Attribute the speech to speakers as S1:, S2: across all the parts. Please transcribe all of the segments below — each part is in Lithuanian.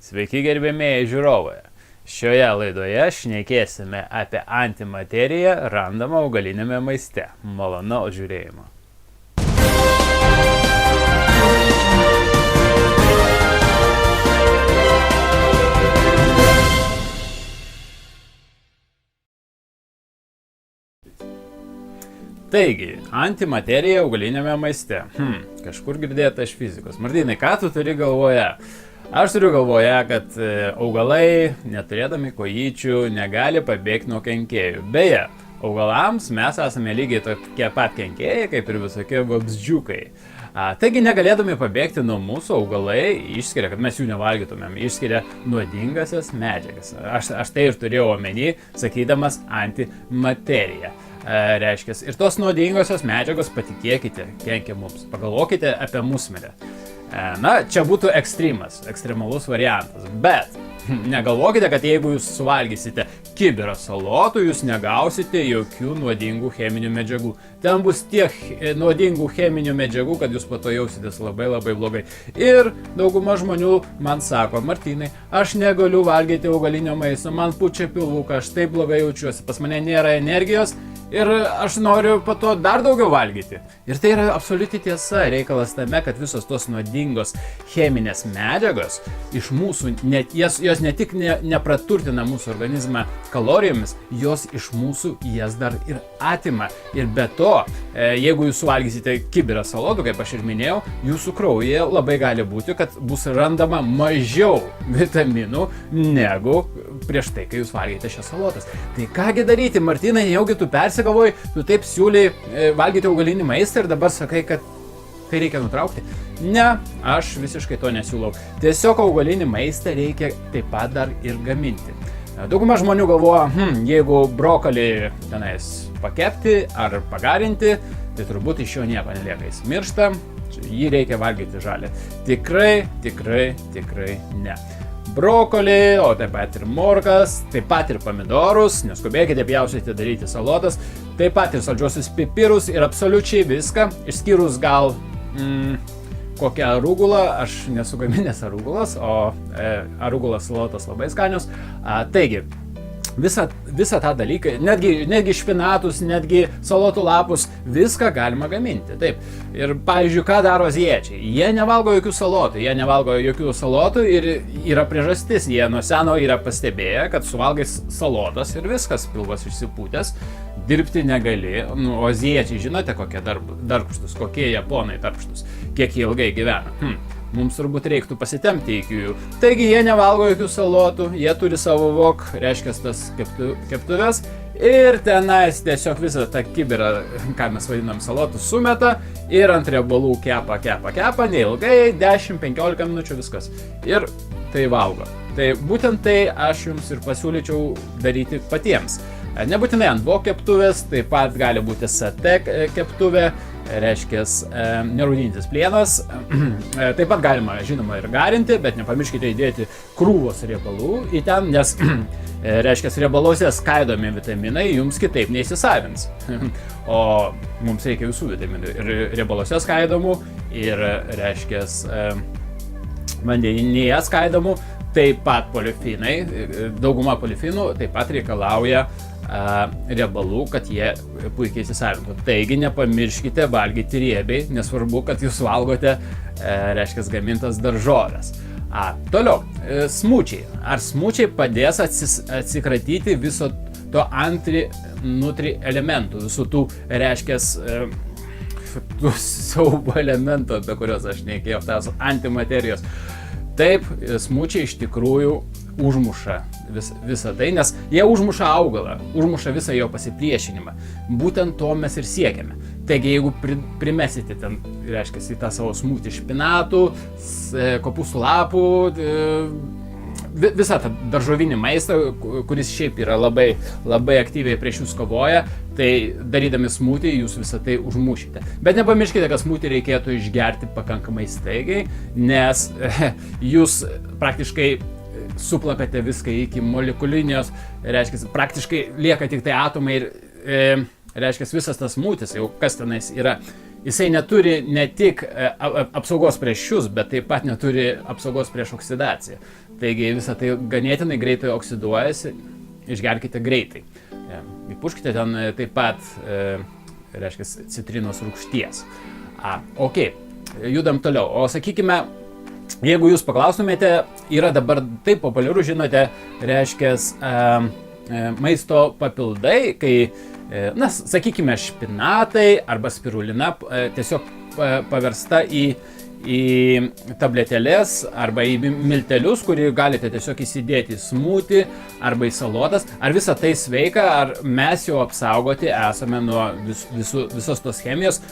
S1: Sveiki gerbėmėjai žiūrovai. Šioje laidoje šnekėsime apie antimateriją randamą augaliniame maiste. Malonaus žiūrėjimo. Taigi, antimaterija augaliniame maiste. Kažkur girdėta iš fizikos. Martynai, ką tu turi galvoje? Aš turiu galvoje, kad augalai, neturėdami kojyčių, negali pabėgti nuo kenkėjų. Beje, augalams mes esame lygiai tokie pat kenkėjai, kaip ir visokie vabzdžiukai. Taigi, negalėdami pabėgti nuo mūsų, augalai išskiria, kad mes jų nevalgytumėm, išskiria nuodingasias medžiagas. Aš tai ir turėjau omeny, sakydamas antimateriją. Reiškia, ir tos nuodingosios medžiagos, patikėkite, kenkia mums. Pagalvokite apie musmirę. Na, čia būtų ekstremalus variantas, bet negalvokite, kad jeigu jūs suvalgysite kibirą salotų, jūs negausite jokių nuodingų cheminių medžiagų. Ten bus tiek nuodingų cheminių medžiagų, kad jūs po to jausitės labai blogai. Ir dauguma žmonių man sako: Martynai, aš negaliu valgyti augalinio maisto, man pučia pilvuką, aš taip blogai jaučiuosi, pas mane nėra energijos ir aš noriu po to dar daugiau valgyti. Ir tai yra absoliuti tiesa. Reikalas tame, kad visos tos nuodingos cheminės medžiagos iš mūsų, jos ne tik nepraturtina mūsų organizmą kalorijomis, jos iš mūsų jas dar ir atima. Ir be to, jeigu jūs suvalgysite kibirą salotų, kaip aš ir minėjau, jūsų kraujyje labai gali būti, kad bus randama mažiau vitaminų negu prieš tai, kai jūs valgėte šias salotas. Tai kągi daryti, Martynai, jaugi tu persigalvoji, tu taip siūliai valgyti augalinį maistą ir dabar sakai, kad tai reikia nutraukti? Ne, aš visiškai to nesiūlau. Tiesiog augalinį maistą reikia taip pat dar ir gaminti. Dauguma žmonių galvoja, jeigu brokolį tenais pakepti ar pagarinti, tai turbūt iš jo nieko nelieka, jis miršta, jį reikia valgyti žalį. Tikrai ne. Brokolį, o taip pat ir morkas, taip pat ir pomidorus, neskubėkite pjaustyti, daryti salotas, taip pat ir saldžiuosius pipirus ir absoliučiai viską, išskyrus gal kokią arugulą, aš nesu gaminęs arugulas, o arugulas salotas labai skanios. Taigi, visą tą dalyką, netgi špinatus, netgi salotų lapus, viską galima gaminti. Taip. Ir pavyzdžiui, ką daro azijiečiai? Jie nevalgo jokių salotų ir yra priežastis. Jie nuo seno yra pastebėję, kad suvalgais salotas ir viskas, pilvas išsipūtęs, dirbti negali. O azijiečiai, žinote, kokie darbštus, kokie japonai darbštus, kiek jie ilgai gyvena. Mums turbūt reiktų pasitempti iki jų. Taigi jie nevalgo jokių salotų, jie turi savo wok, reiškia tas keptuves, ir tenais tiesiog visą tą kibirą, ką mes vadinam salotų, sumeta ir ant riebalų kepa, neilgai, 10-15 minučių viskas. Ir tai valgo. Tai būtent tai aš jums ir pasiūlyčiau daryti patiems. Nebūtinai ant wok keptuvės, taip pat gali būti satė keptuvė, reiškia nerūdintis plienas. Taip pat galima, žinoma, ir garinti, bet nepamirškite įdėti krūvos riebalų į ten, nes reiškia riebaluose skaidomi vitaminai jums kitaip neįsisavins. O mums reikia visų vitaminų. Ir riebaluose skaidomų, ir reiškia vandenyje skaidomų, taip pat polifinai, dauguma polifinų taip pat reikalauja riebalų, kad jie puikiai įsisavintų. Taigi nepamirškite valgyti riebiai, nesvarbu, kad jūs valgote, reiškia, gamintas daržoves. Toliau, smučiai. Ar smučiai padės atsikratyti viso to antrinutri elementų, visų tų, reiškia, tų siaubo elementų, apie kuriuos aš nekėjau, tas antimaterijos. Taip, smučiai iš tikrųjų užmuša visą tai, nes jie užmuša augalą, užmuša visą jo pasipriešinimą. Būtent to mes ir siekiame. Taigi, jeigu primesite ten, reiškia, į tą savo smūtį špinatų, kopūstų lapų, visą tą daržovinį maistą, kuris šiaip yra labai aktyviai prieš jūs kovoja, tai darydami smūtį jūs visą tai užmušite. Bet nepamirškite, kad smūtį reikėtų išgerti pakankamai staigiai, nes jūs praktiškai suplakate viską iki molekulinės, reiškia, praktiškai lieka tik tai atomai ir reiškia, visas tas smūtis, jau kas tenais yra jisai neturi ne tik apsaugos prieš šius, bet taip pat neturi apsaugos prieš oksidaciją. Taigi visą tai ganėtinai greitai oksiduojasi, išgerkite greitai. Įpurškite ten taip pat, reiškia, citrinos rūgšties. Ok, judam toliau. O sakykime, jeigu jūs paklaustumėte, yra dabar taip populiaru, žinote, reiškia, maisto papildai, kai, na, sakykime, špinatai arba spirulina tiesiog paversta į tabletėlės arba į miltelius, kurį galite tiesiog įsidėti į smūtį arba į salotas. Ar visa tai sveika, ar mes jau apsaugoti esame nuo visos tos chemijos,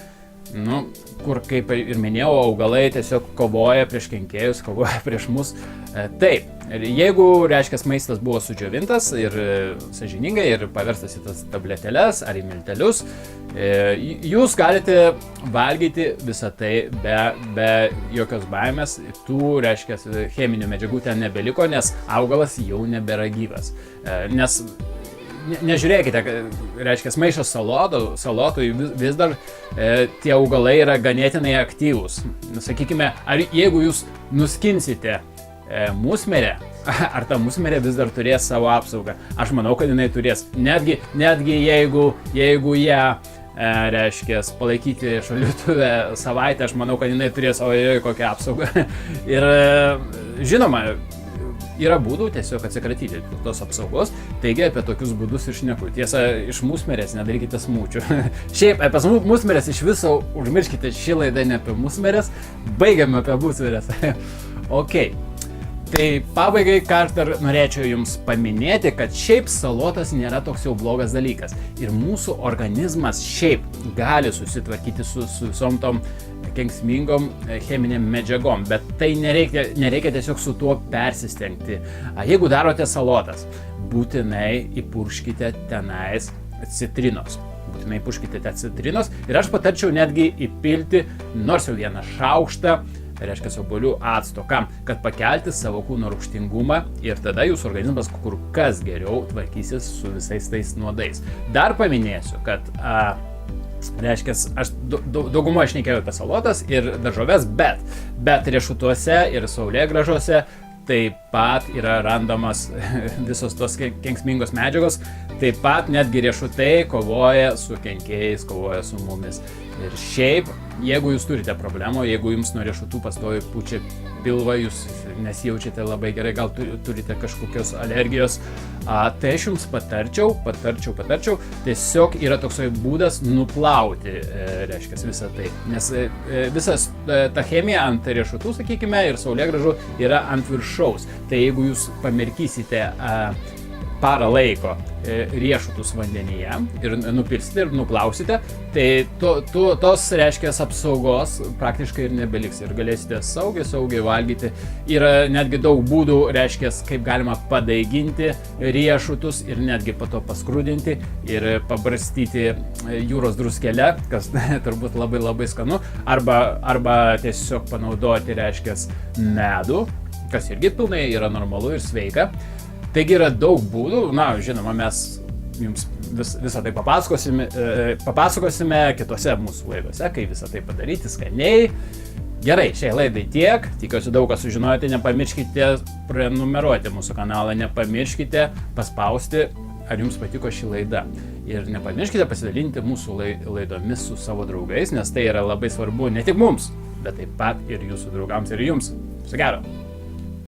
S1: nu, kur, kaip ir minėjau, augalai tiesiog kovoja prieš kenkėjus, kovoja prieš mus. Taip, jeigu, reiškia, maistas buvo sudžiovintas ir sąžiningai ir paverstas į tas tabletėles ar į miltelius, jūs galite valgyti visą tai be jokios baimės. Tų, reiškia, cheminių medžiagų ten nebeliko, nes augalas jau nebėra gyvas. Nes nežiūrėkite, reiškia, maišas salotui vis dar tie augalai yra ganėtinai aktyvūs. Sakykime, ar jeigu jūs nuskinsite musmirę, ar ta musmirė vis dar turės savo apsaugą? Aš manau, kad jinai turės. Netgi jeigu ją, reiškia, palaikyti šaldytuve savaitę, aš manau, kad jinai turės kokią apsaugą. Ir žinoma, yra būdų tiesiog atsikratyti tos apsaugos, taigi apie tokius būdus ir šneku. Tiesa, iš musmirės nedarykite smūčių. Šiaip, apie musmirės iš viso užmirškite, ši laida ne apie musmirės, baigiame apie musmirės. Ok, tai pabaigai dar norėčiau jums paminėti, kad šiaip salotas nėra toks jau blogas dalykas. Ir mūsų organizmas šiaip gali susitvarkyti su visom tom kenksmingom cheminiam medžiagom, bet tai nereikia tiesiog su tuo persistengti. Jeigu darote salotas, būtinai įpurškite tenais citrinos. Būtinai įpurškite ten citrinos ir aš patarčiau netgi įpilti nors jau vieną šaukštą, reiškia, obuolių acto, kam? Kad pakelti savo kūno rūgštingumą ir tada jūsų organizmas kur kas geriau tvarkysis su visais tais nuodais. Dar paminėsiu, kad reiškia, aš daugumoje šnekėjau apie salotas ir daržoves, bet riešutuose ir saulėgrąžose taip pat yra randamas visos tos kenksmingos medžiagos, taip pat netgi riešutai kovoja su kenkėjais, kovoja su mumis. Ir šiaip, jeigu jūs turite problemų, jeigu jums nuo riešutų pastoviai pučia pilvą, jūs nesijaučiate labai gerai, gal turite kažkokios alergijos, tai aš jums patarčiau, tiesiog yra toksai būdas nuplauti, reiškia, visą tai. Nes visas ta chemija ant riešutų, sakykime, ir saulėgrąžų yra ant viršaus. Tai jeigu jūs pamirkysite parą laiko riešutus vandenyje ir nupilsite ir nuplausite, tai tos, reiškia, apsaugos praktiškai ir nebeliks ir galėsite saugiai valgyti. Yra netgi daug būdų, reiškia, kaip galima padaiginti riešutus ir netgi po to paskrudinti ir pabarstyti jūros druskele, kas turbūt labai skanu, arba tiesiog panaudoti, reiškia, medų, kas irgi pilnai yra normalu ir sveika. Taigi yra daug būdų, na, žinoma, mes jums visą tai papasakosime kitose mūsų laidose, kaip visą tai padaryti skaniai. Gerai, šiai laidai tiek, tikiuosi daug ką sužinojote, nepamirškite prenumeruoti mūsų kanalą, nepamirškite paspausti, ar jums patiko ši laida. Ir nepamirškite pasidalinti mūsų laidomis su savo draugais, nes tai yra labai svarbu ne tik mums, bet taip pat ir jūsų draugams ir jums. Viso gero.